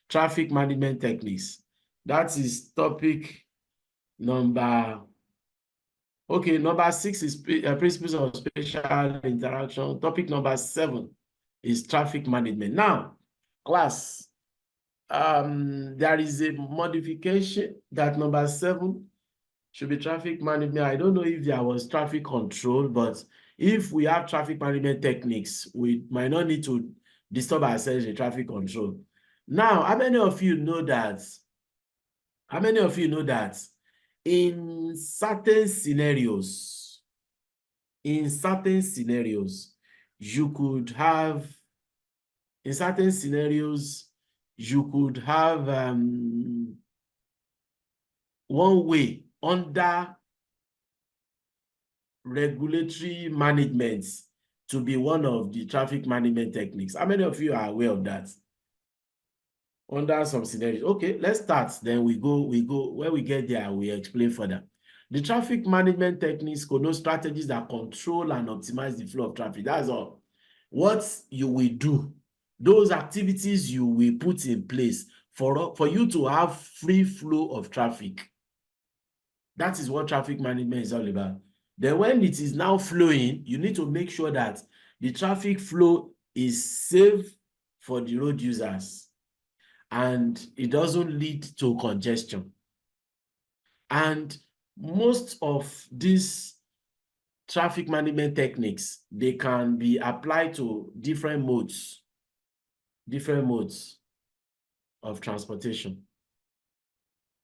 traffic management techniques. That is topic number, okay, number 6 is principles of spatial interaction. Topic number 7 is traffic management. Now, class, there is a modification that number 7 should be traffic management. I don't know if there was traffic control, but if we have traffic management techniques, we might not need to disturb ourselves in traffic control. Now, how many of you know that? How many of you know that in certain scenarios, you could have, one way under regulatory management to be one of the traffic management techniques? How many of you are aware of that? Under some scenarios. Okay, let's start. Then we go, when we get there, we explain further. The traffic management techniques connote strategies that control and optimize the flow of traffic. That's all. What you will do, those activities you will put in place for you to have free flow of traffic. That is what traffic management is all about. Then when it is now flowing, you need to make sure that the traffic flow is safe for the road users and it doesn't lead to congestion. And most of these traffic management techniques, they can be applied to different modes of transportation.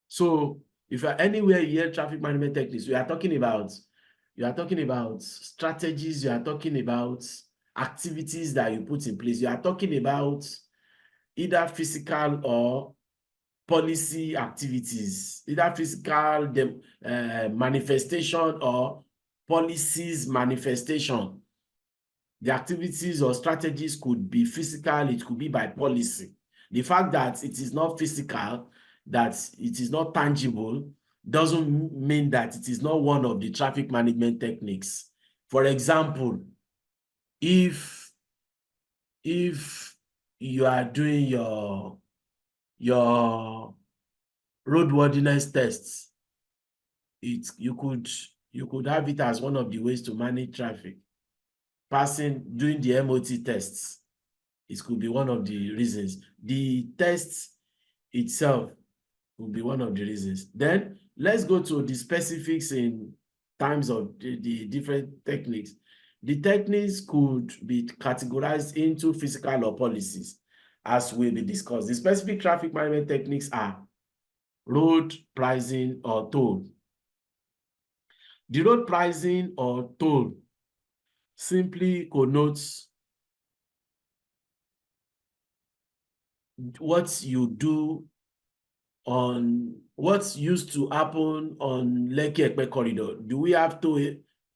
So if you're anywhere you hear traffic management techniques, you are talking about strategies, you are talking about activities that you put in place, you are talking about either physical or policy activities, either physical manifestation or policies manifestation. The activities or strategies could be physical, it could be by policy. The fact that it is not physical, that it is not tangible, doesn't mean that it is not one of the traffic management techniques. For example, if you are doing your roadworthiness tests, you could have it as one of the ways to manage traffic. Doing the MOT tests, it could be one of the reasons. The test itself will be one of the reasons. Then let's go to the specifics in terms of the different techniques. The techniques could be categorized into physical or policies, as will be discussed. The specific traffic management techniques are road pricing or toll. The road pricing or toll simply connotes what you do on what's used to happen on Lekki-Epe corridor. Do we have toll?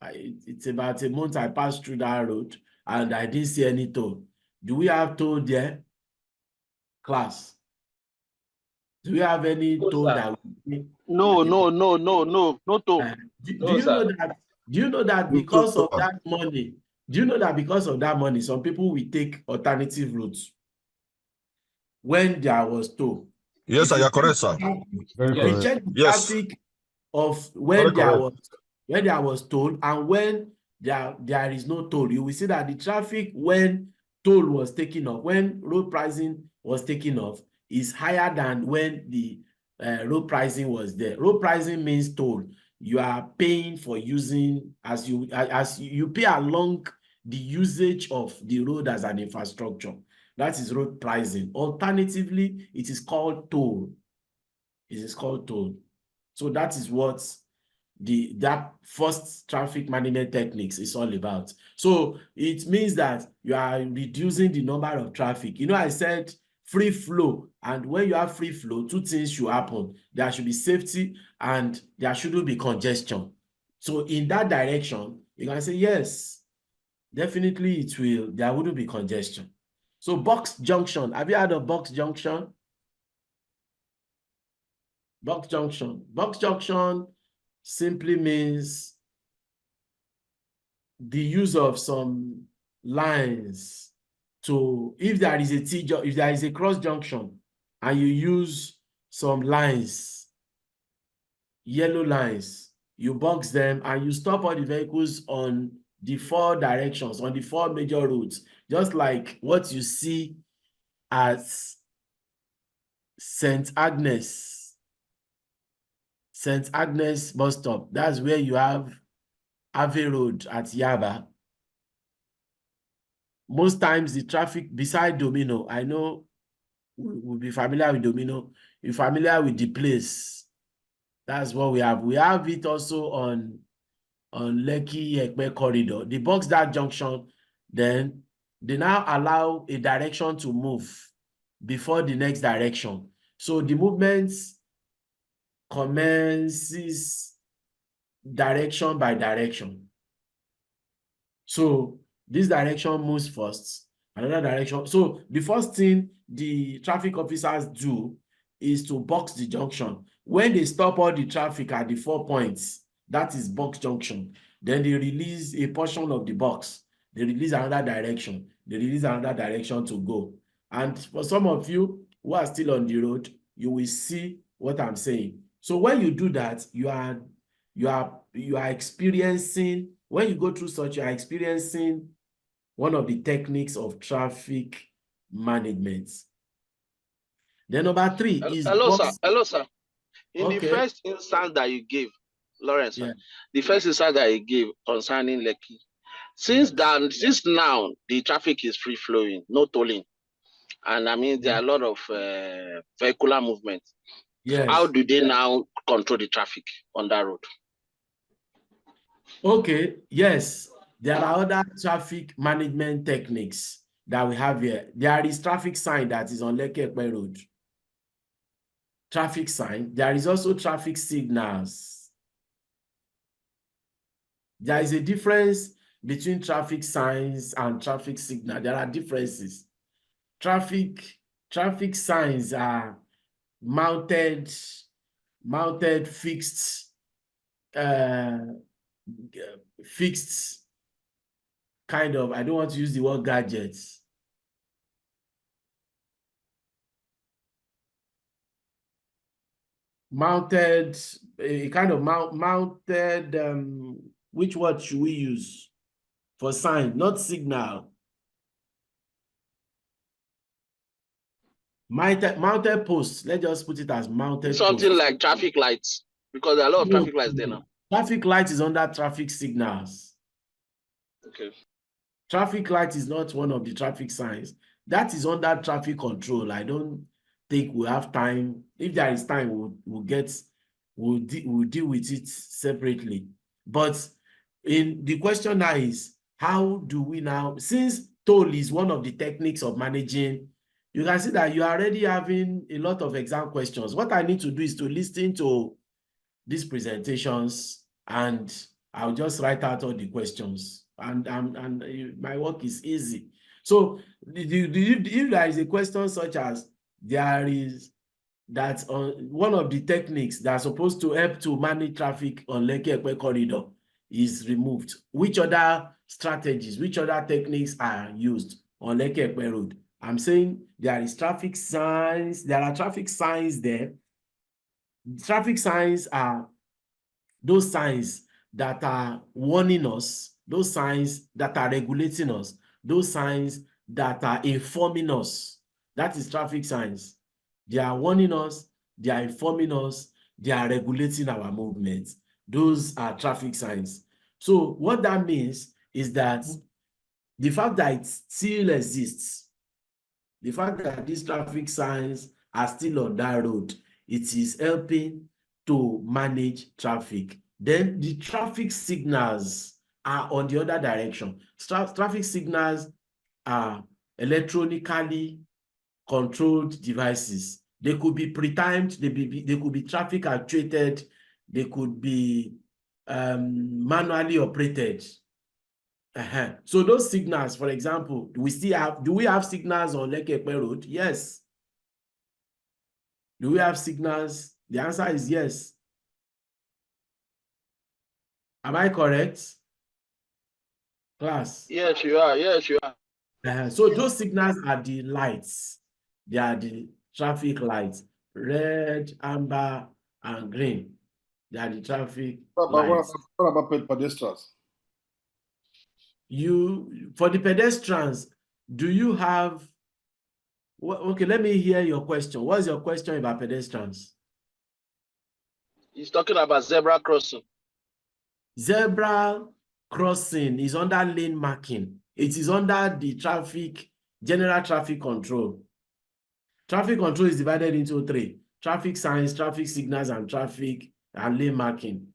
It's about a month I passed through that road and I didn't see any toll. Do we have toll there? Class, do we have any toll that no toll? Do you know that because of that money, some people will take alternative routes when there was toll? Yes, sir, you're correct, sir. If you check the traffic of when there was toll and when there is no toll, you will see that the traffic when toll was taken off, when road pricing was taken off, is higher than when the road pricing was there. Road pricing means toll. You are paying for using as you pay along the usage of the road as an infrastructure. That is road pricing. Alternatively, it is called toll. It is called toll. So that is what that first traffic management techniques is all about. So it means that you are reducing the number of traffic. You know, I said free flow, and when you have free flow, two things should happen. There should be safety and there shouldn't be congestion. So in that direction, you can say yes, definitely there wouldn't be congestion. So box junction, have you heard of box junction? Box junction simply means the use of some lines to, if there is a cross junction and you use some lines, yellow lines, you box them and you stop all the vehicles on the 4 directions, on the 4 major roads, just like what you see at St. Agnes bus stop. That's where you have Ave Road at Yaba. Most times the traffic beside Domino, I know we'll be familiar with Domino. You're familiar with the place. That's what we have. We have it also on Lekki-Epe corridor. The box that junction, then they now allow a direction to move before the next direction. So the movement commences direction by direction. So this direction moves first, another direction. So the first thing the traffic officers do is to box the junction. When they stop all the traffic at the 4 points, that is box junction, then they release a portion of the box. They release another direction. They release another direction to go. And for some of you who are still on the road, you will see what I'm saying. So when you do that, you are experiencing, when you go through such, you are experiencing one of the techniques of traffic management. Then number 3 is hello, box. sir. Hello, sir. In the first instance that you gave, Lawrence, the first instance that you gave concerning Lekki, since now the traffic is free flowing, no tolling, and I mean there are a lot of vehicular movement. Yes. How do they now control the traffic on that road? Okay, yes. There are other traffic management techniques that we have here. There is traffic sign that is on Lekki-Epe Road. Traffic sign. There is also traffic signals. There is a difference between traffic signs and traffic signal. There are differences. Traffic signs are mounted fixed kind of, I don't want to use the word gadgets. Mounted, a kind of mounted, which word should we use for sign? Not signal. Mounted posts. Let's just put it as mounted something posts. Like traffic lights, because there are a lot of traffic lights there now. Traffic light is under traffic signals. Okay. Traffic light is not one of the traffic signs. That is under traffic control. I don't think we have time. If there is time, we'll deal with it separately. But the question now is, how do we now, since toll is one of the techniques of managing, you can see that you are already having a lot of exam questions. What I need to do is to listen to these presentations and I'll just write out all the questions. And my work is easy. So if there is a question such as one of the techniques that are supposed to help to manage traffic on Lekki-Epe corridor is removed, which other strategies, which other techniques are used on Lekki-Epe Road? I'm saying there is traffic signs. There are traffic signs there. Traffic signs are those signs that are warning us, those signs that are regulating us, those signs that are informing us. That is traffic signs. They are warning us, they are informing us, they are regulating our movements. Those are traffic signs. So what that means is that the fact that it still exists, the fact that these traffic signs are still on that road, it is helping to manage traffic. Then the traffic signals are on the other direction. Traffic signals are electronically controlled devices. They could be pre-timed, they could be traffic actuated, they could be manually operated. So those signals, for example, do we have signals on Lekki-Epe Road? Yes. Do we have signals? The answer is yes. Am I correct, class? Yes, you are. Yes, you are. So those signals are the lights. They are the traffic lights. Red, amber, and green. They are the traffic lights. What about pedestrians? For the pedestrians, do you have... Okay, let me hear your question. What's your question about pedestrians? He's talking about zebra crossing. Zebra crossing is under lane marking. It is under the general traffic control. Traffic control is divided into 3: traffic signs, traffic signals, and lane marking.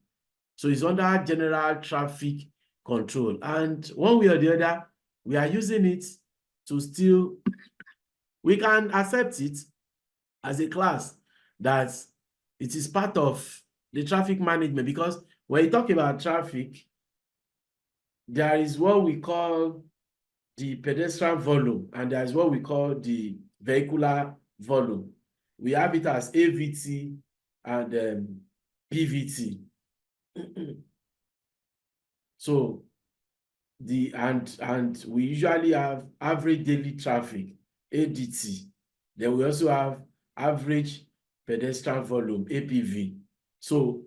So it's under general traffic control. And one way or the other, we are using it to still... We can accept it as a class that it is part of the traffic management, because when you talk about traffic, there is what we call the pedestrian volume, and there is what we call the vehicular volume. We have it as AVT and PVT. So and we usually have average daily traffic, ADT. Then we also have average pedestrian volume, APV. So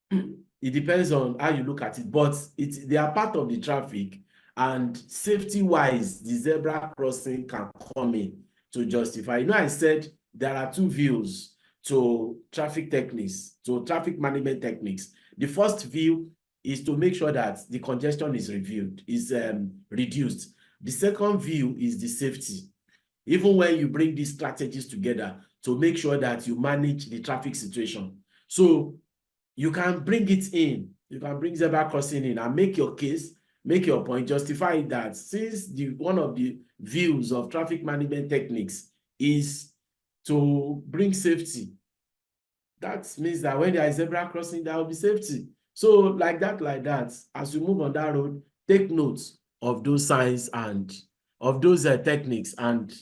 it depends on how you look at it, but they are part of the traffic, and safety-wise, the zebra crossing can come in to justify. You know, I said there are 2 views to traffic techniques, to traffic management techniques. The first view is to make sure that the congestion is reduced. The second view is the safety. Even when you bring these strategies together to make sure that you manage the traffic situation. So you can bring it in. You can bring zebra crossing in and make your case, make your point, justify that since one of the views of traffic management techniques is to bring safety, that means that when there is zebra crossing, there will be safety. So like that, as you move on that road, take notes of those signs and of those techniques and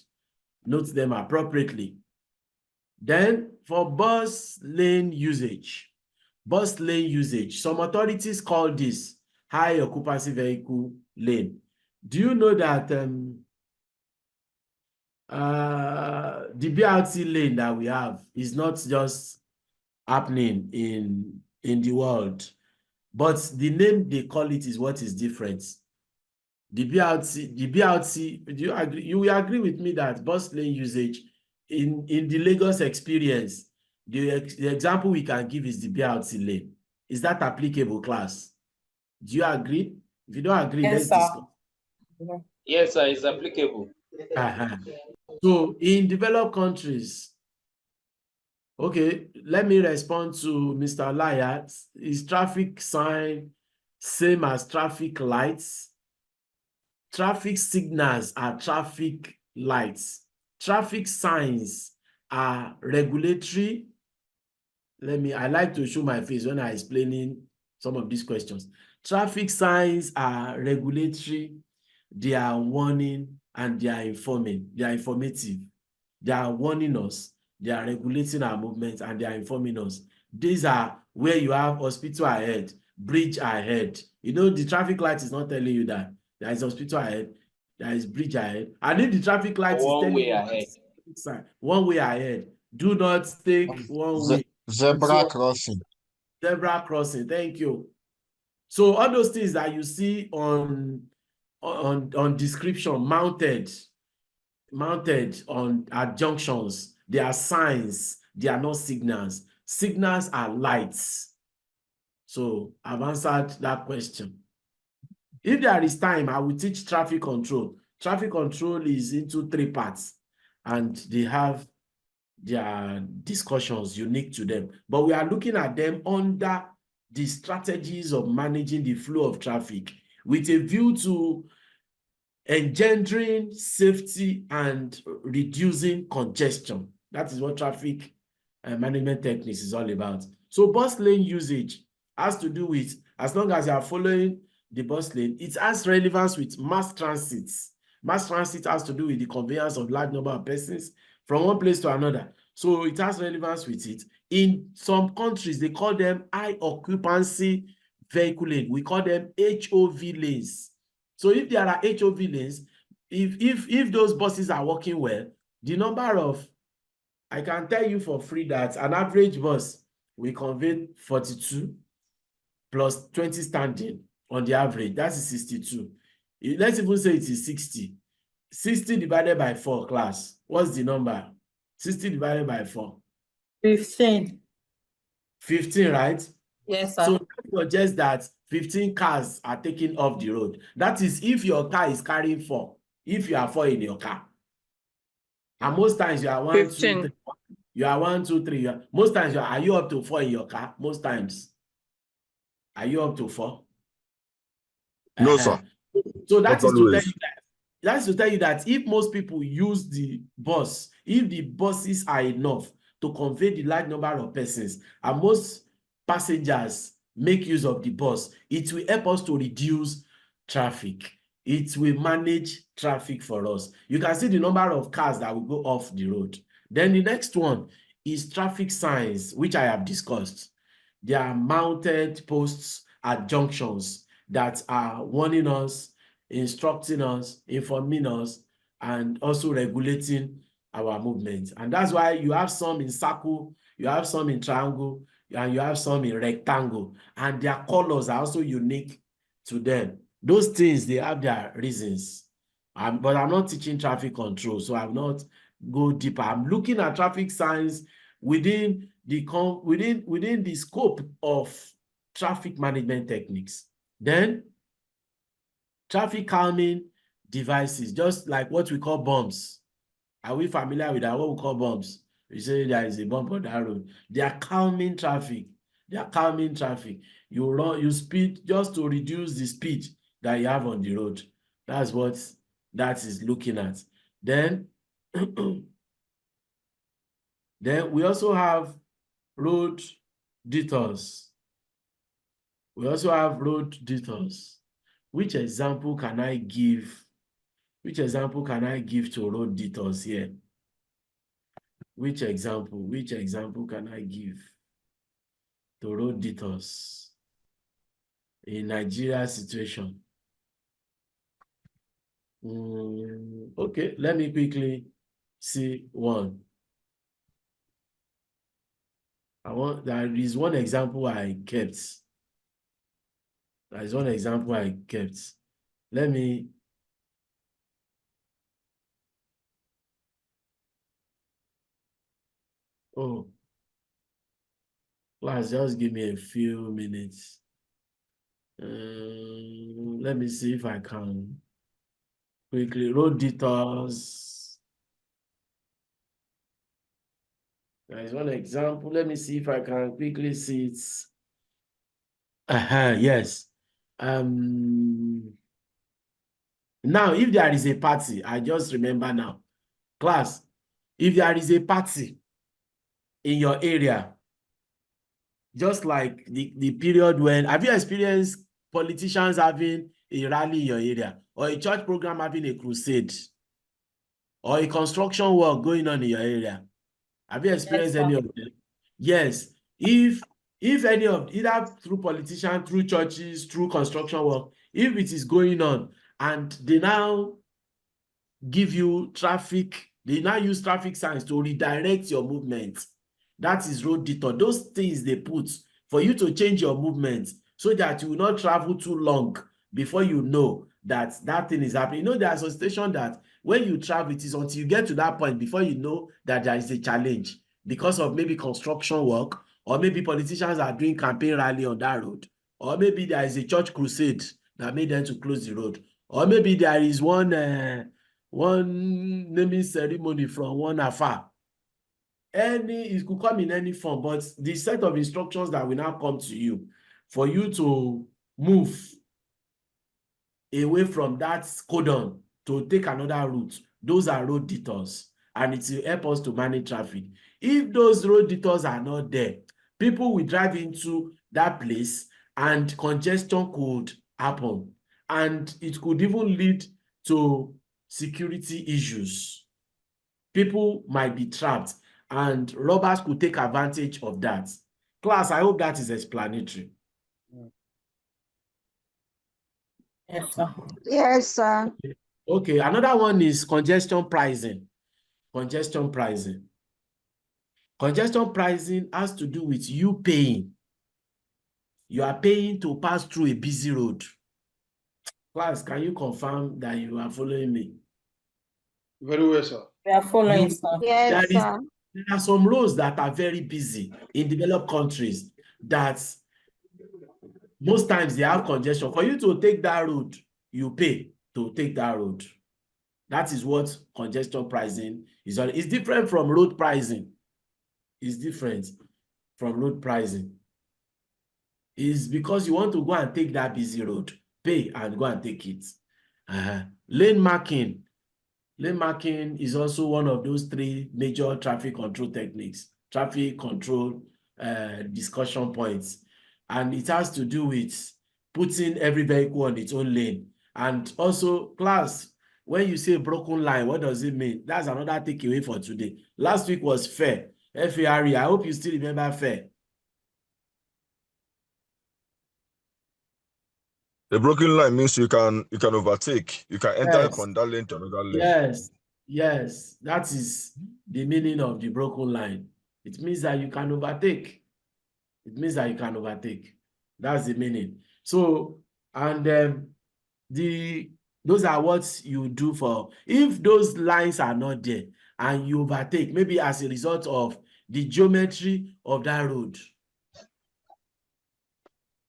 note them appropriately. Then for bus lane usage, some authorities call this high occupancy vehicle lane. Do you know that the BRT lane that we have is not just happening in the world, but the name they call it is what is different. The BRT, do you agree? You will agree with me that bus lane usage in the Lagos experience, the example we can give is the BRT lane. Is that applicable, class? Do you agree? If you don't agree, yes, let's sir. discuss. Yes, sir, it's applicable. So in developed countries, okay, let me respond to Mr. Layat. Is traffic sign same as traffic lights? Traffic signals are traffic lights. Traffic signs are regulatory. I like to show my face when I'm explaining some of these questions. Traffic signs are regulatory, they are warning, and they are informing. They are informative. They are warning us, they are regulating our movements, and they are informing us. These are where you have hospital ahead, bridge ahead. You know, the traffic light is not telling you that there is hospital ahead, there is bridge ahead. And if the traffic light is telling you one way ahead, do not take one way. Zebra crossing. Zebra crossing, thank you. So all those things that you see on description mounted on at junctions, they are signs, they are not signals. Signals are lights. So I've answered that question. If there is time, I will teach traffic control. Traffic control is into 3 parts, and they have their discussions unique to them. But we are looking at them under the strategies of managing the flow of traffic with a view to engendering safety and reducing congestion. That is what traffic management techniques is all about. So bus lane usage has to do with, as long as you are following the bus lane, it has relevance with mass transit. Mass transit has to do with the conveyance of large number of persons from one place to another. So it has relevance with it. In some countries, they call them high occupancy vehicle lane. We call them HOV lanes. So if there are HOV lanes, if those buses are working well, the number of I can tell you for free that an average bus will convey 42 plus 20 standing on the average. That is 62. Let's even say it is 60. 60 divided by 4, class. What's the number? 60 divided by 4. 15. 15, right? Yes, sir. So that suggests that 15 cars are taken off the road. That is if your car is carrying 4. If you are 4 in your car. And most times you are 1, 2, 3. You are 1, 2, 3. Most times are you up to 4 in your car? Most times. Are you up to 4? No, sir. So that is to tell you that. That's to tell you that if most people use the bus, if the buses are enough to convey the large number of persons, and most passengers make use of the bus, it will help us to reduce traffic. It will manage traffic for us. You can see the number of cars that will go off the road. Then the next one is traffic signs, which I have discussed. They are mounted posts at junctions that are warning us, instructing us, informing us, and also regulating our movement. And that's why you have some in circle, you have some in triangle, and you have some in rectangle. And their colors are also unique to them. Those things, they have their reasons. But I'm not teaching traffic control, so I'm not go deeper. I'm looking at traffic signs within the scope of traffic management techniques. Then traffic calming devices, just like what we call bumps. Are we familiar with that? What we call bumps? We say there is a bump on that road. They are calming traffic. They are calming traffic. You speed just to reduce the speed that you have on the road. That's what that is looking at. Then, then we also have road detours. We also have road detours. Which example can I give? Which example can I give to road detours here? Which example can I give to road detours in Nigeria situation? Okay, let me quickly see one. There is one example I kept. There is one example I kept. Let me. Oh, class, just give me a few minutes. Let me see if I can quickly. Road detours. There is one example. Let me see if I can quickly see it. Yes. Now, if there is a party, I just remember now. Class, if there is a party in your area, just like the period when, have you experienced politicians having a rally in your area, or a church program having a crusade, or a construction work going on in your area? Have you experienced any of them? Yes. If any of, either through politicians, through churches, through construction work, if it is going on and they now give you traffic, they now use traffic signs to redirect your movement. That is road detour. Those things they put for you to change your movement so that you will not travel too long before you know that that thing is happening. You know, there's a station that when you travel, it is until you get to that point before you know that there is a challenge because of maybe construction work, or maybe politicians are doing campaign rally on that road, or maybe there is a church crusade that made them to close the road, or maybe there is one naming ceremony from one afar. It could come in any form, but the set of instructions that will now come to you for you to move away from that cordon to take another route, those are road detours, and it will help us to manage traffic. If those road detours are not there, people will drive into that place and congestion could happen, and it could even lead to security issues. People might be trapped and robbers could take advantage of that. Class, I hope that is explanatory. Yes, sir. Yes, sir. Okay, another one is congestion pricing. Congestion pricing. Congestion pricing has to do with you paying. You are paying to pass through a busy road. Class, can you confirm that you are following me? Very well, sir. We are following, sir. Yes, sir. There are some roads that are very busy in developed countries that most times they have congestion. For you to take that road, you pay to take that road. That is what congestion pricing is. It's different from road pricing. It's different from road pricing. It's because you want to go and take that busy road, pay and go and take it. Lane marking. Lane marking is also one of those three major traffic control techniques, traffic control discussion points. And it has to do with putting every vehicle on its own lane. And also, class, when you say broken line, what does it mean? That's another takeaway for today. Last week was FARE, F-A-R-E. I hope you still remember FARE. The broken line means you can overtake. You can enter Yes. from that lane to another lane. Yes, yes, that is the meaning of the broken line. It means that you can overtake. It means that you can overtake. That's the meaning. So, and those are what you do for, if those lines are not there and you overtake, maybe as a result of the geometry of that road,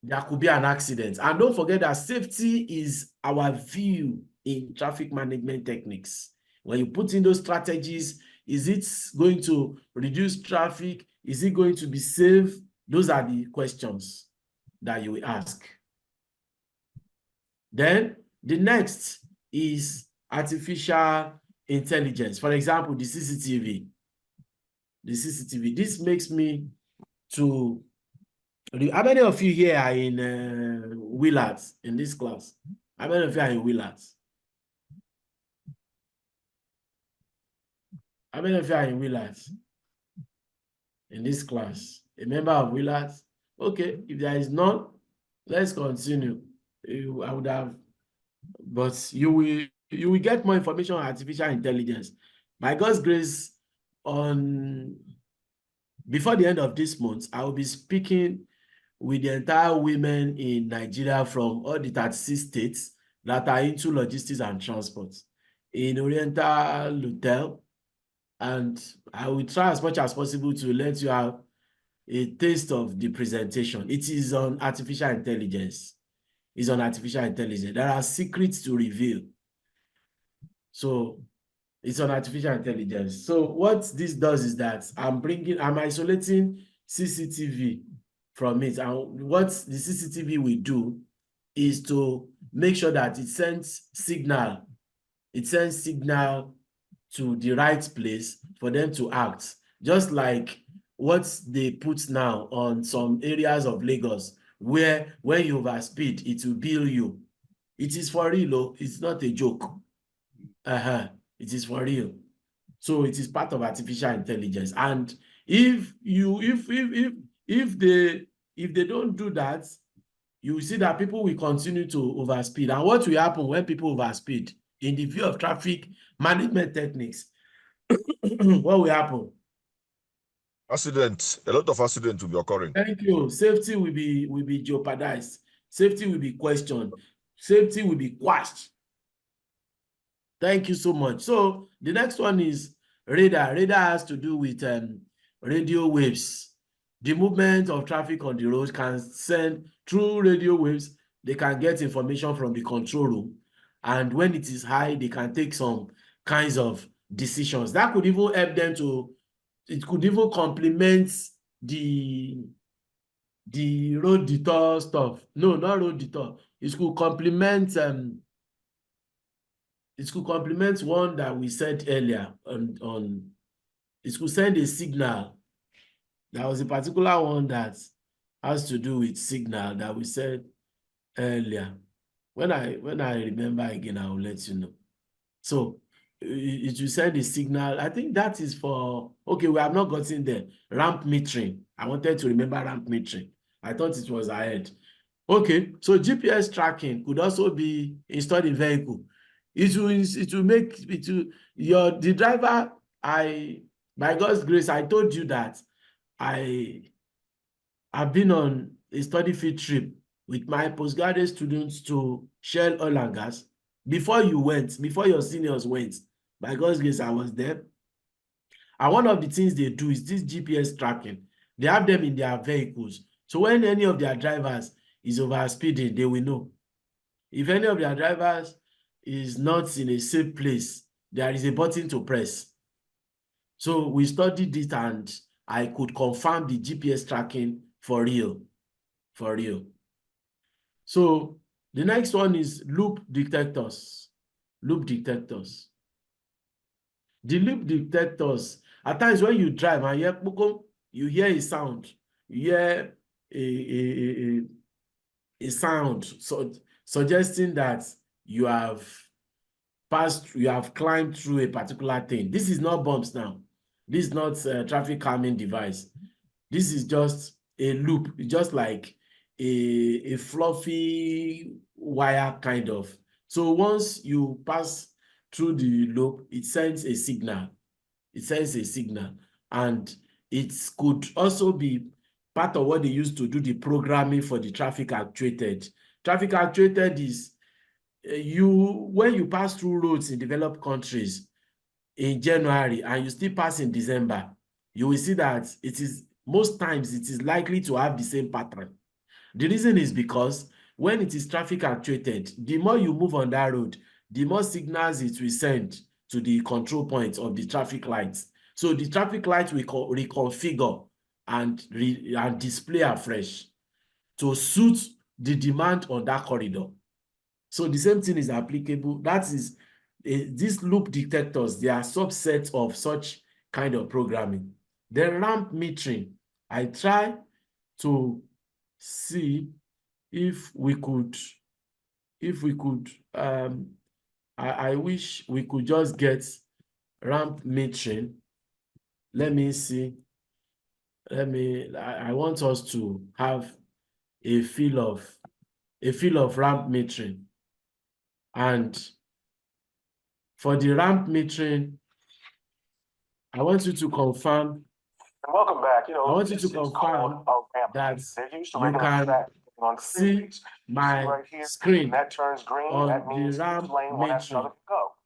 there could be an accident. And don't forget that safety is our view in traffic management techniques. When you put in those strategies, is it going to reduce traffic? Is it going to be safe? Those are the questions that you will ask. Then the next is artificial intelligence. For example, the CCTV. The CCTV. This makes me to... How many of you here are in Willards in this class? How many of you are in Willards? How many of you are in Willards in this class? A member of Willards? Okay, if there is none, let's continue. I would have, but you will get more information on artificial intelligence. By God's grace, before the end of this month, I will be speaking with the entire women in Nigeria from all the 36 states that are into logistics and transport in Oriental Hotel. And I will try as much as possible to let you have a taste of the presentation. It is on artificial intelligence. It's on artificial intelligence. There are secrets to reveal. So it's on artificial intelligence. So what this does is that I'm isolating CCTV from it. And what the CCTV will do is to make sure that it sends signal. It sends signal to the right place for them to act. Just like what they put now on some areas of Lagos, where when you overspeed, it will bill you. It is for real, it's not a joke. It is for real. So it is part of artificial intelligence. And if they don't do that, you will see that people will continue to overspeed. And what will happen when people overspeed? In the view of traffic management techniques, what will happen? Accidents. A lot of accidents will be occurring. Thank you. Safety will be jeopardized. Safety will be questioned. Safety will be quashed. Thank you so much. So the next one is radar. Radar has to do with radio waves. The movement of traffic on the road can send through radio waves. They can get information from the control room. And when it is high, they can take some kinds of decisions. That could even help them to, it could even complement the road detour stuff. No, not road detour. It could complement one that we said earlier on it could send a signal. There was a particular one that has to do with signal that we said earlier. When I remember again, I will let you know. So it will send a signal. I think that is for, okay, we have not gotten there. Ramp metering. I wanted to remember ramp metering. I thought it was ahead. Okay, so GPS tracking could also be installed in vehicle. The driver, I By God's grace, I told you that I've been on a study field trip with my postgraduate students to Shell Oil and Gas. Before you went, before your seniors went, by God's grace, I was there. And one of the things they do is this GPS tracking. They have them in their vehicles. So when any of their drivers is over speeding, they will know. If any of their drivers is not in a safe place, there is a button to press. So we studied it and I could confirm the GPS tracking for real. For real. So the next one is loop detectors. Loop detectors. The loop detectors, at times when you drive and you hear a sound, you hear a sound suggesting that you have climbed through a particular thing. This is not bumps now. This is not a traffic calming device. This is just a loop. It's just like a fluffy wire kind of. So once you pass through the loop, it sends a signal. It sends a signal. And it could also be part of what they used to do the programming for the traffic actuated. Traffic actuated is when you pass through roads in developed countries in January and you still pass in December, you will see that most times it is likely to have the same pattern. The reason is because when it is traffic actuated, the more you move on that road, the more signals it will send to the control points of the traffic lights. So the traffic lights will reconfigure and display afresh to suit the demand on that corridor. So the same thing is applicable. That is, these loop detectors, they are subsets of such kind of programming. Then ramp metering, I try to see if we could, I wish we could just get ramp metering. Let me see. I want us to have a feel of ramp metering. And for the ramp metering, I want you to confirm. Welcome back. I want you to confirm that you can see my screen that turns green, on that means the ramp metering.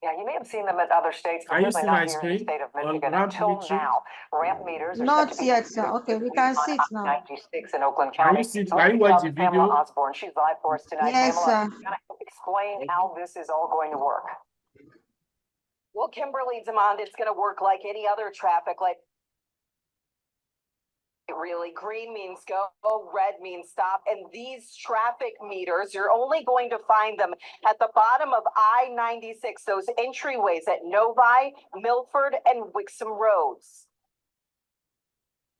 Yeah, you may have seen them in other states, but Can you see my not here in the screen state of on Michigan ramp until metering? now. Ramp meters are Not set to be yet, sir. Okay, we can see it now. 96 in Oakland Can County. you see? So Can let you me watch talk the to Pamela video? Osborne. She's live for us tonight. Yes, Pamela, sir. can I explain how this is all going to work? Well, Kimberly Demond, it's going to work like any other traffic light. Really, green means go, red means stop, and these traffic meters, you're only going to find them at the bottom of I-96, those entryways at Novi, Milford, and Wixom Roads.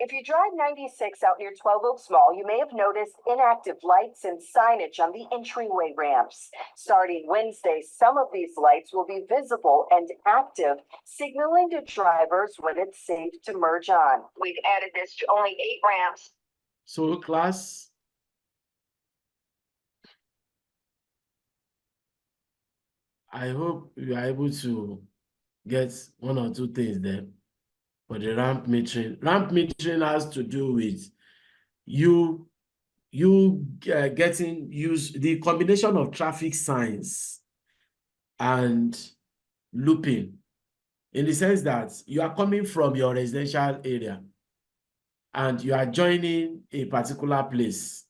If you drive 96 out near 12 Oaks Mall, you may have noticed inactive lights and signage on the entryway ramps. Starting Wednesday, some of these lights will be visible and active, signaling to drivers when it's safe to merge on. We've added this to only 8 ramps. So class, I hope you are able to get one or two things there. For the ramp metering. Ramp metering has to do with you getting the combination of traffic signs and looping, in the sense that you are coming from your residential area and you are joining a particular place.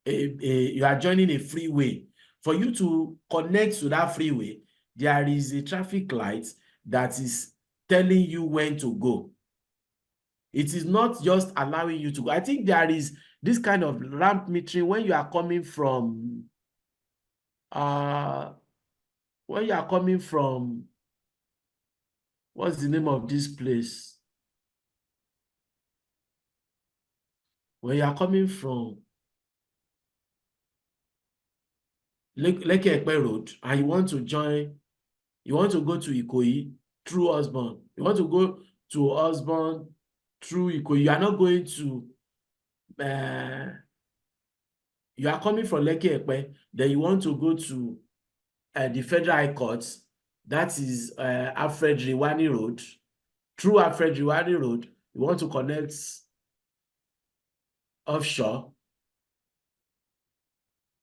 You are joining a freeway. For you to connect to that freeway, there is a traffic light that is telling you when to go. It is not just allowing you to go. I think there is this kind of ramp metering when you are coming from what's the name of this place? When you are coming from Lekki Epe Road and you want to go to Ikoyi through Osborn. You want to go to Osborn through Ikoyi. You are not going to you are coming from Lekki Epe, then you want to go to the Federal High Court. That is Alfred Riwani Road. through Alfred-Riwari Road, you want to connect offshore.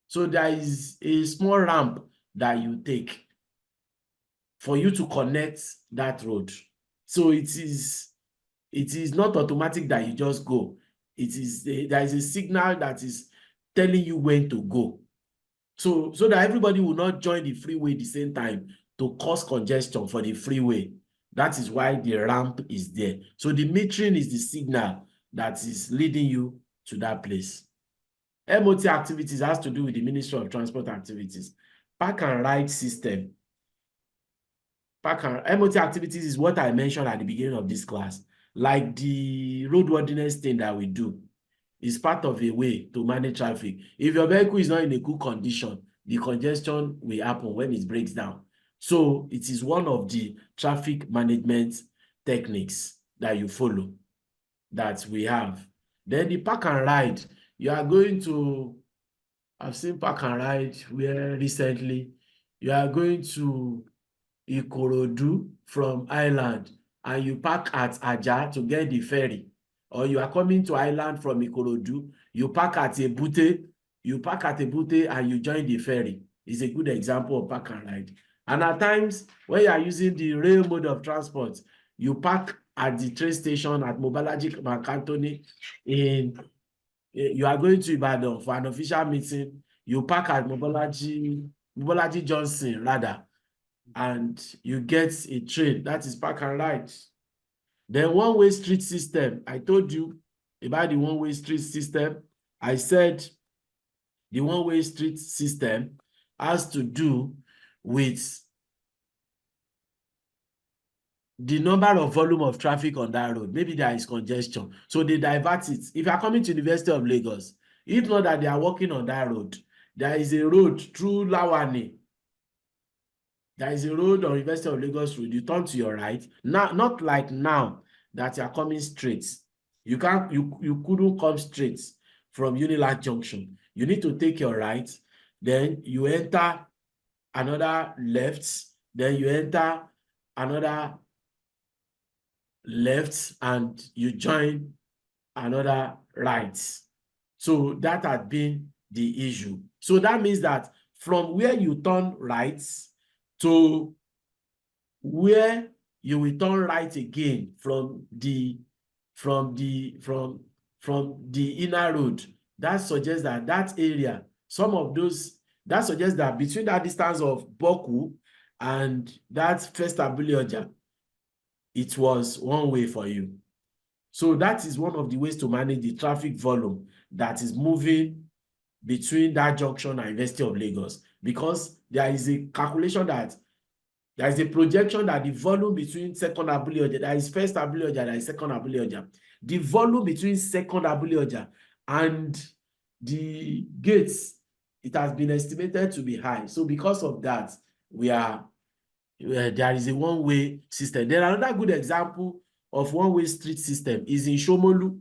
So there is a small ramp that you take for you to connect that road. So it is not automatic that you just go. There is a signal that is telling you when to go. So that everybody will not join the freeway at the same time to cause congestion for the freeway. That is why the ramp is there. So the metering is the signal that is leading you to that place. MOT activities has to do with the Ministry of Transport activities. Park and ride system. MOT activities is what I mentioned at the beginning of this class. Like the roadworthiness thing that we do is part of a way to manage traffic. If your vehicle is not in a good condition, the congestion will happen when it breaks down. So it is one of the traffic management techniques that you follow that we have. Then the park and ride, you are going to, I've seen park and ride where recently you are going to Ikorodu from Island and you park at Aja to get the ferry, or you are coming to Island from Ikorodu, you park at Ebute and you join the ferry. It's a good example of park and ride. And at times, when you are using the rail mode of transport, you park at the train station at Mobolaji Makantoni. You are going to Ibadan for an official meeting, you park at Mobolaji Johnson, rather, and you get a train. That is park and ride. Then one-way street system. I told you about the one-way street system. I said the one-way street system has to do with the number of volume of traffic on that road. Maybe there is congestion, so they divert it. If you are coming to University of Lagos, if not that they are working on that road, there is a road through Lawani. There is a road on University of Lagos Road. You turn to your right. Now, not like now that you are coming straight. You couldn't come straight from Unilag Junction. You need to take your right. Then you enter another left. Then you enter another left and you join another right. So that had been the issue. So that means that from where you turn right to where you will turn right again from the inner road, that suggests that that area, that suggests that between that distance of Boku and that first Abule-Oja, it was one way for you. So that is one of the ways to manage the traffic volume that is moving between that junction and University of Lagos, because there is a calculation that there is a projection that the volume between second Abule-Oja, there is first Abule-Oja, there is second Abule-Oja. The volume between second Abule-Oja and the gates, it has been estimated to be high. So because of that, there is a one-way system. Then another good example of one-way street system is in Shomolu.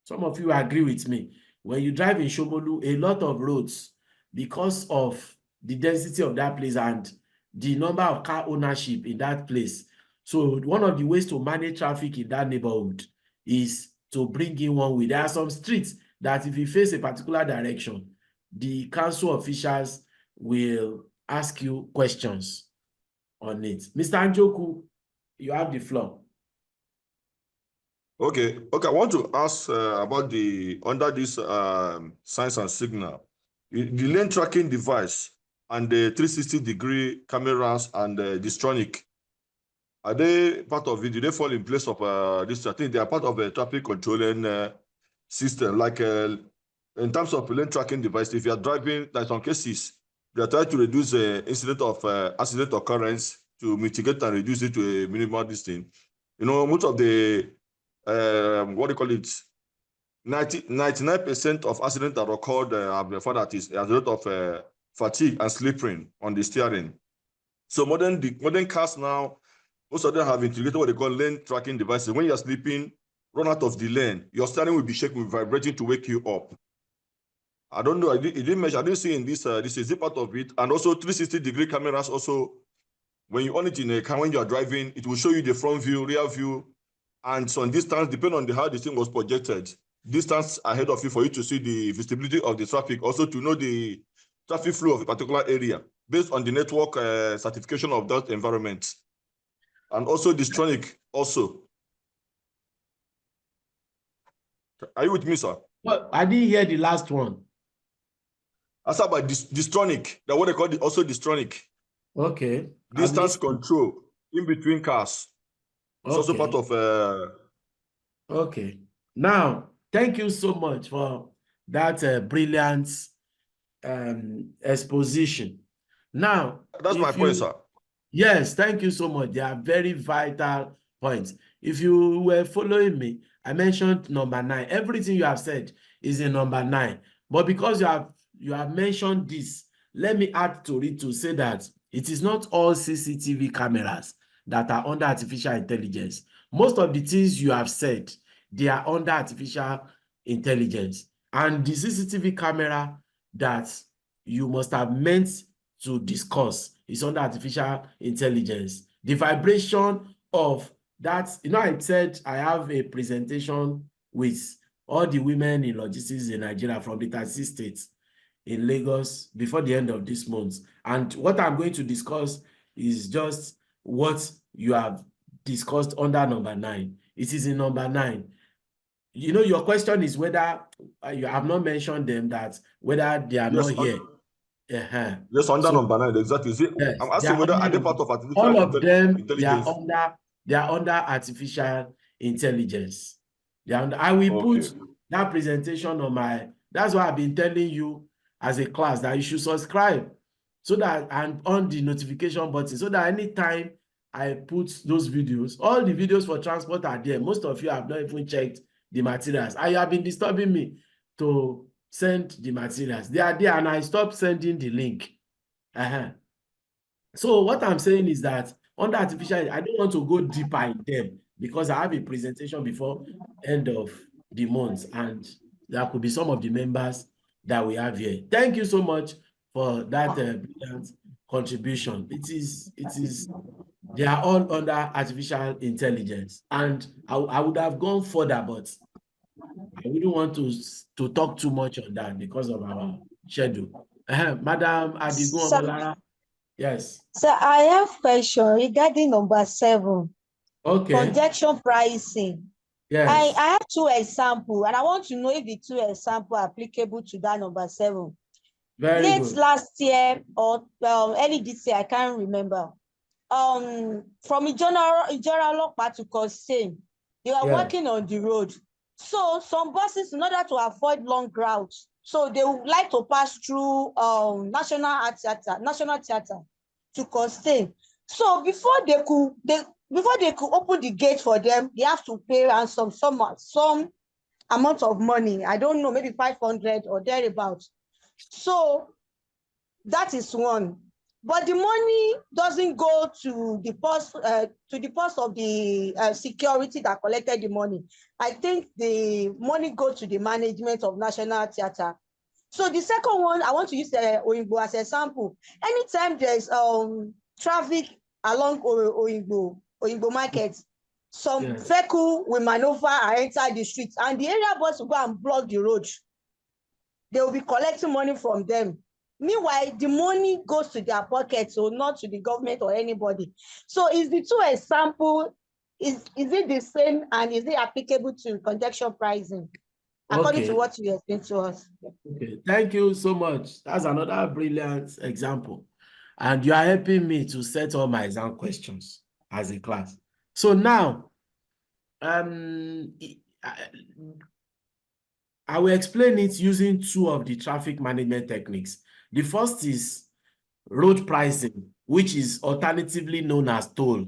Some of you agree with me. When you drive in Shomolu, a lot of roads, because of the density of that place and the number of car ownership in that place. So one of the ways to manage traffic in that neighborhood is to bring in one way. There are some streets that if you face a particular direction, the council officials will ask you questions on it. Mr. Njoku, you have the floor. Okay, I want to ask about under this signs and signal, the lane tracking device and the 360-degree cameras and the Distronic. Are they part of it? Do they fall in place of this? I think they are part of a traffic controlling system. Like in terms of lane tracking device, if you are driving, like some cases, they are trying to reduce the incident of accident occurrence to mitigate and reduce it to a minimal distance. You know, most of the what do you call it? 99% of accidents that occurred have been found that is as a result of fatigue and sleeping on the steering. So modern cars now, most of them have integrated what they call lane tracking devices. When you're sleeping, run out of the lane, your steering will be shaking, will be vibrating to wake you up. I don't know. I didn't see in this. This is a part of it, and also 360-degree cameras. Also, when you on it in a car, when you are driving, it will show you the front view, rear view, and some distance, depending on how the thing was projected, distance ahead of you for you to see the visibility of the traffic, also to know the traffic flow of a particular area based on the network certification of that environment. And also Distronic also. Are you with me, sir? Well, I didn't hear the last one. I said about Distronic, that what they call also Distronic. Okay. Distance control in between cars. It's also part of Okay. Now, thank you so much for that brilliant exposition. Now, that's my point, sir. Yes, thank you so much. They are very vital points. If you were following me, I mentioned number 9. Everything you have said is in number 9. But because you have mentioned this, let me add to it to say that it is not all CCTV cameras that are under artificial intelligence. Most of the things you have said, they are under artificial intelligence. And the CCTV camera that you must have meant to discuss is under artificial intelligence. The vibration of that, I said I have a presentation with all the women in logistics in Nigeria from the 36 states in Lagos before the end of this month. And what I'm going to discuss is just what you have discussed under number 9. It is in number 9. Your question is whether you have not mentioned them, that whether they are not here. Yes, under number 9, exactly. Yes, I'm asking whether are they part of artificial all of them intelligence? they are under artificial intelligence. I will put that presentation on my, that's why I've been telling you as a class that you should subscribe so that, and on the notification button, so that anytime I put those videos, all the videos for transport are there. Most of you have not even checked the materials. I have been disturbing me to send the materials. They are there, and I stopped sending the link. So what I'm saying is that under artificial, I don't want to go deeper in them because I have a presentation before end of the month, and there could be some of the members that we have here. Thank you so much for that brilliant contribution. They are all under artificial intelligence, and I would have gone further, but I wouldn't want to talk too much on that because of our schedule. Madam Adigun Omolara. Yes. So I have a question regarding number 7. Okay. Conjunction pricing. Yes. I have 2 examples, and I want to know if the 2 examples are applicable to that number 7. Very good. Last year or early this year, I can't remember. From Ijora to Costain, they are working on the road. So some buses, in order to avoid long routes, so they would like to pass through National Theatre to Costain. So before they could open the gate for them, they have to pay ransom, some amount of money. I don't know, maybe 500 or thereabouts. So that is one. But the money doesn't go to the post of the security that collected the money. I think the money goes to the management of National Theatre. So the second one, I want to use Oyingbo as a sample. Anytime there's traffic along Oyingbo market, some vehicle will maneuver and enter the streets, and the area boys will go and block the road. They will be collecting money from them. Meanwhile, the money goes to their pockets, so not to the government or anybody. So is the 2 example, is it the same, and is it applicable to conjunction pricing according to what you explained to us? Okay, thank you so much. That's another brilliant example. And you are helping me to set all my exam questions as a class. So now, I will explain it using 2 of the traffic management techniques. The first is road pricing, which is alternatively known as toll.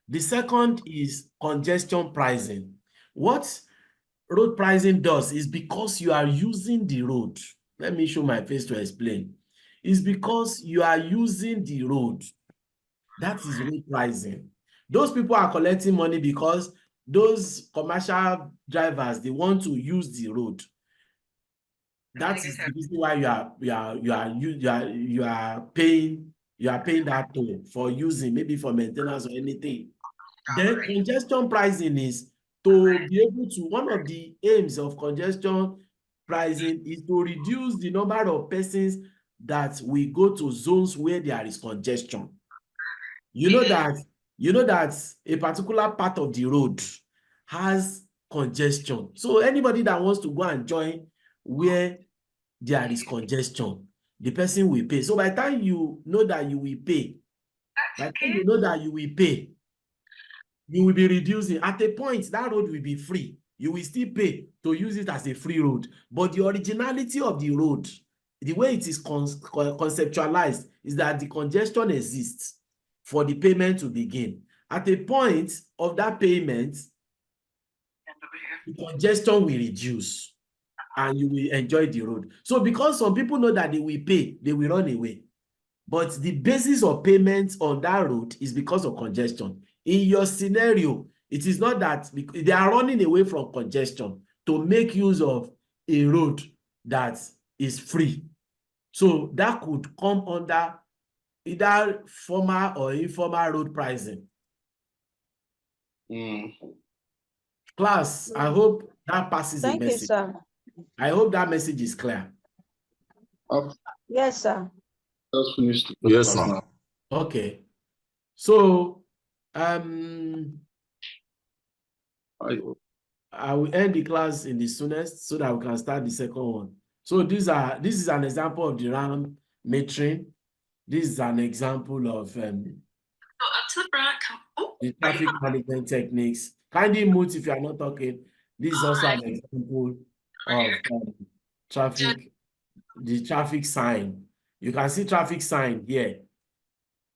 The second is congestion pricing. What road pricing does is, because you are using the road, let me show my face to explain. It's because you are using the road. That is road pricing. Those people are collecting money because those commercial drivers, they want to use the road. That is the reason why you are paying that toll for using, maybe for maintenance or anything. Then congestion pricing is to be able to, one of the aims of congestion pricing is to reduce the number of persons that will go to zones where there is congestion. You know that a particular part of the road has congestion. So anybody that wants to go and join where there is congestion, the person will pay. So by the time you know that you will pay, you will be reducing. At a point, that road will be free. You will still pay to use it as a free road. But the originality of the road, the way it is conceptualized, is that the congestion exists for the payment to begin. At a point of that payment, the congestion will reduce and you will enjoy the road. So because some people know that they will pay, they will run away. But the basis of payment on that road is because of congestion. In your scenario, it is not that they are running away from congestion to make use of a road that is free. So that could come under either formal or informal road pricing. Class, I hope that passes a message. Thank you, sir. I hope that message is clear. Yes, sir. Just finished. Yes, sir. Okay. So I will end the class in the soonest so that we can start the second one. So this is an example of the RAM metering. This is an example of the traffic management techniques. Kindly mute if you are not talking. This is also an example of the traffic sign. You can see traffic sign here.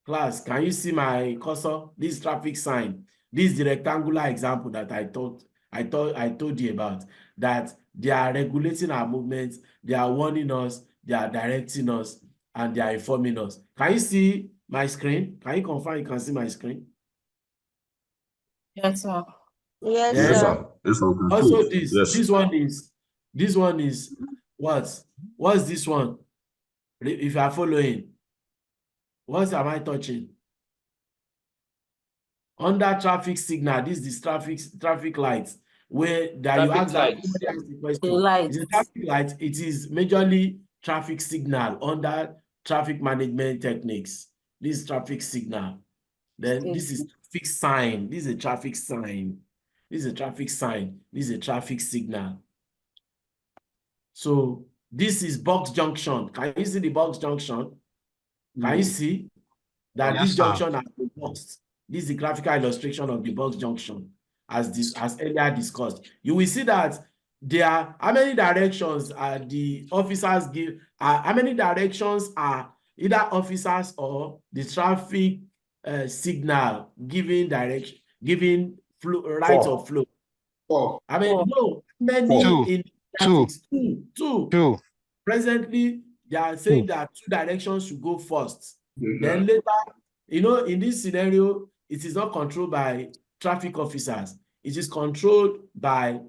Class, can you see my cursor? This traffic sign. This is the rectangular example that I told you about, that they are regulating our movements, they are warning us, they are directing us, and they are informing us. Can you see my screen? Can you confirm you can see my screen? Yes, sir. Yes, Yes, sir. Yes, sir. Also, Yes. this one is what? What's this one? If you are following, what am I touching? Under traffic signal, this is traffic lights, where that you ask that somebody asks the question. Is it traffic light? It is majorly traffic signal under traffic management techniques. This is traffic signal. Then this is traffic sign. This is a traffic sign. This is a traffic sign. This is a traffic signal. So this is box junction. Can you see the box junction? Can you see that this junction has been boxed? This is the graphical illustration of the box junction, as earlier discussed. You will see that there are how many directions are the officers give? How many directions are either officers or the traffic signal giving direction, giving flow, right of flow? I mean, no, many in two. Presently, they are saying that two directions should go first. Then later, in this scenario, it is not controlled by traffic officers. It is controlled by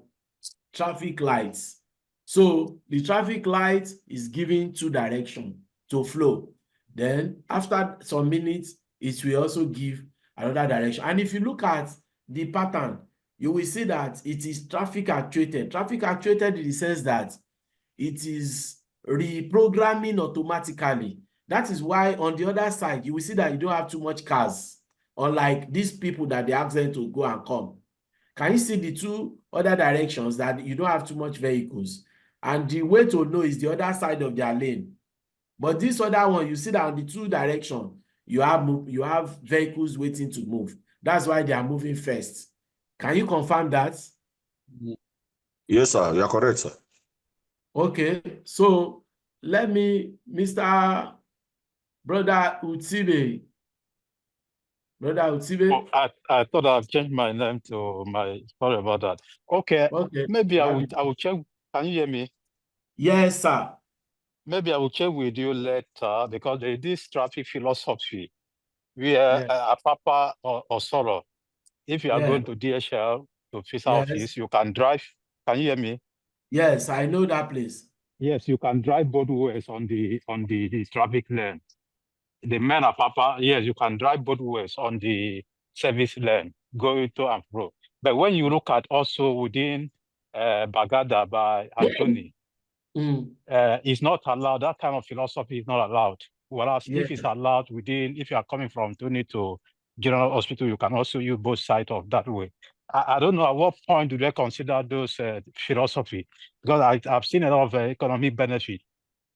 traffic lights. So the traffic light is giving two directions to flow. Then after some minutes, it will also give another direction. And if you look at the pattern, you will see that it is traffic actuated. Traffic actuated in the sense that it is reprogramming automatically. That is why on the other side, you will see that you don't have too much cars, unlike these people that they ask them to go and come. Can you see the two other directions that you don't have too much vehicles? And the way to know is the other side of their lane. But this other one, you see that on the two directions, you have vehicles waiting to move. That's why they are moving first. Can you confirm that? Yes, sir. You are correct, sir. Okay, so let me, Mr. Brother Utibe. Brother Utibe. Oh, I thought I've changed my name to sorry about that. Okay. Maybe I will check. Can you hear me? Yes, sir. Maybe I will check with you later, because there is this traffic philosophy where Papa or Soro, if you are going to DHL to office office, you can drive. Can you hear me? Yes, I know that place. Yes, you can drive both ways on the traffic lane. The men of Papa, yes, you can drive both ways on the service lane, going to and fro. But when you look at also within Bagada by Anthony, it's not allowed. That kind of philosophy is not allowed. Whereas if it's allowed within, if you are coming from Tony to General Hospital, you can also use both sides of that way. I don't know at what point do they consider those philosophy, because I've seen a lot of economic benefit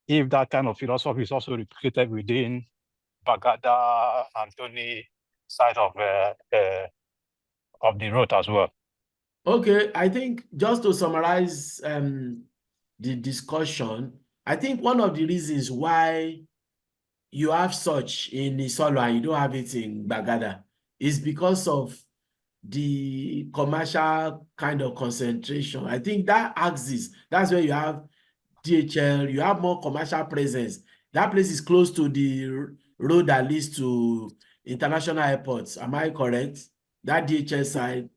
if that kind of philosophy is also replicated within Bagada, Anthony side of the road as well. Okay, I think just to summarize the discussion, I think one of the reasons why you have such in Isolo and you don't have it in Bagada is because of the commercial kind of concentration. I think that axis, that's where you have DHL, you have more commercial presence. That place is close to the road that leads to international airports. Am I correct? That DHL side,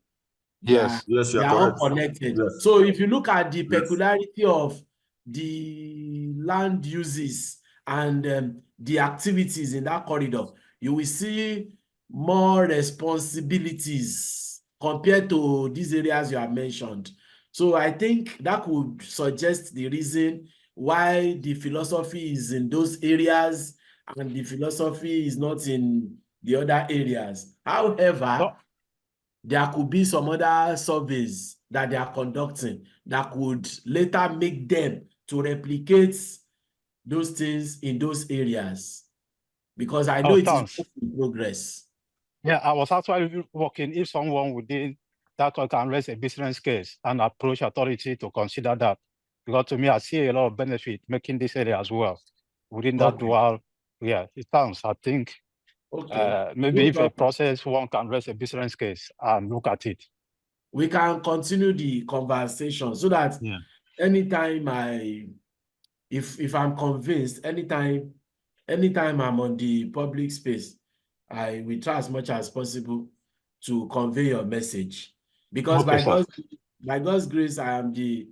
yes, they are all connected. Yes. So if you look at the peculiarity of the land uses and the activities in that corridor, you will see more responsibilities compared to these areas you have mentioned. So I think that would suggest the reason why the philosophy is in those areas and the philosophy is not in the other areas. However, there could be some other surveys that they are conducting that could later make them to replicate those things in those areas, because I know it is in progress. Yeah, I was actually working if someone within that can raise a business case and approach authority to consider that, because to me, I see a lot of benefit making this area as well within that dual. Yeah, it sounds, I think, maybe if a process, one can raise a business case and look at it. We can continue the conversation so that anytime if I'm convinced, anytime I'm on the public space, I will try as much as possible to convey your message. Because by God's grace, I am the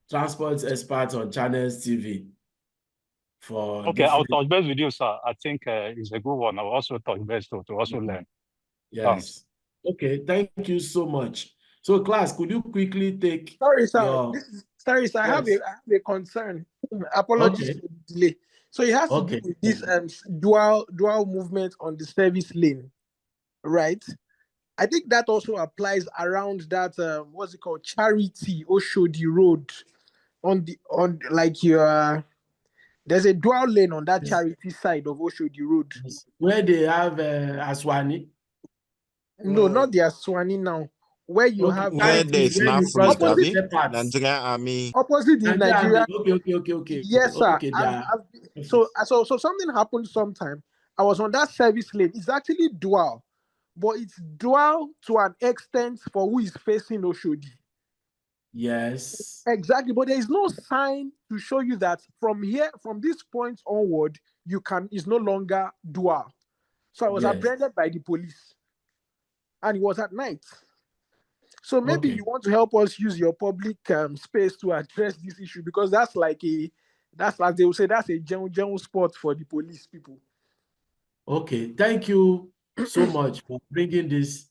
transport expert on Channels TV. I'll touch base with you, sir. I think it's a good one. I'll also touch base to also learn. Yes. Okay, thank you so much. So, class, could you quickly take Sorry, sir. Sorry, sir. I have a concern. Apologies for the delay. So it has to do with this dual movement on the service lane, right? I think that also applies around that what's it called, Charity Oshodi Road there's a dual lane on that Charity side of Oshodi Road. Where they have Aswani? No, not the Aswani now. Where you have where there's not free, Nigerian Army. Opposite the Nigeria. Okay. Yes, sir. So something happened sometime. I was on that service lane. It's actually dual, but it's dual to an extent for who is facing Oshodi. Yes. Exactly, but there is no sign to show you that from this point onward, it's no longer dual. So I was apprehended by the police, and it was at night. So maybe you want to help us use your public space to address this issue, because that's like they will say, that's a general spot for the police people. Okay, thank you so much for bringing this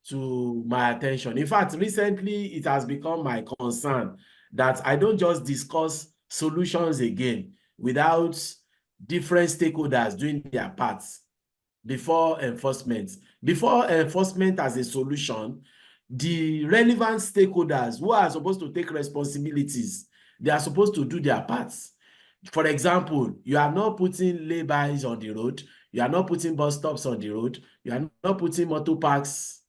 to my attention. In fact, recently it has become my concern that I don't just discuss solutions again without different stakeholders doing their parts before enforcement. Before enforcement as a solution, the relevant stakeholders who are supposed to take responsibilities, they are supposed to do their parts. For example, you are not putting lay-bys on the road, you are not putting bus stops on the road, you are not putting motor parks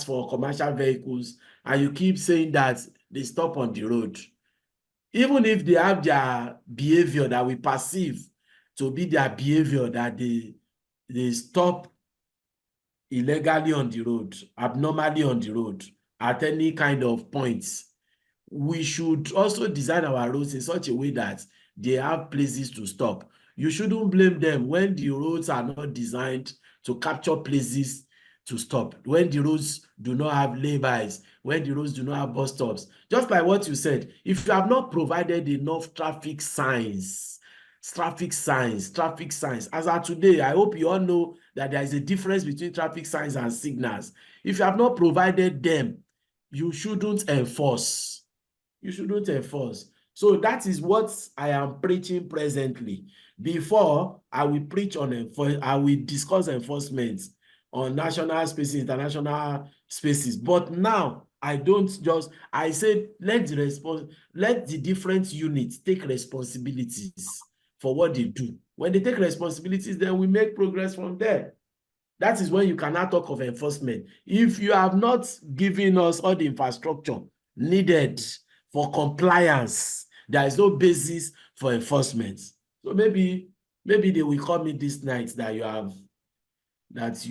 for commercial vehicles, and you keep saying that they stop on the road. Even if they have their behavior that we perceive to be their behavior, that they stop illegally on the road, abnormally on the road, at any kind of points, we should also design our roads in such a way that they have places to stop. You shouldn't blame them when the roads are not designed to capture places to stop, when the roads do not have lay-bys, when the roads do not have bus stops. Just like what you said, if you have not provided enough traffic signs, as of today, I hope you all know that there is a difference between traffic signs and signals. If you have not provided them, you shouldn't enforce. You shouldn't enforce. So that is what I am preaching presently. Before, I will preach on I will discuss enforcement on national spaces, international spaces. But now, I don't just, I said, let the different units take responsibilities for what they do. When they take responsibilities, then we make progress from there. That is when you cannot talk of enforcement. If you have not given us all the infrastructure needed for compliance, there is no basis for enforcement. So maybe they will call me this night that you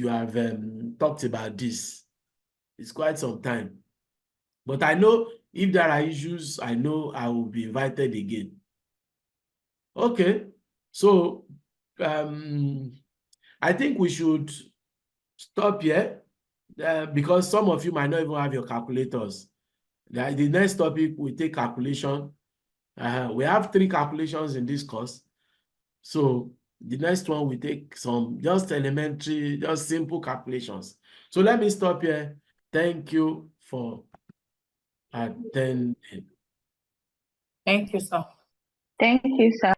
have talked about this. It's quite some time. But I know if there are issues, I know I will be invited again. Okay. So I think we should stop here because some of you might not even have your calculators. The next topic we take calculation. We have 3 calculations in this course. So the next one we take some just elementary, just simple calculations. So let me stop here. Thank you for attending. Thank you, sir. Thank you, sir.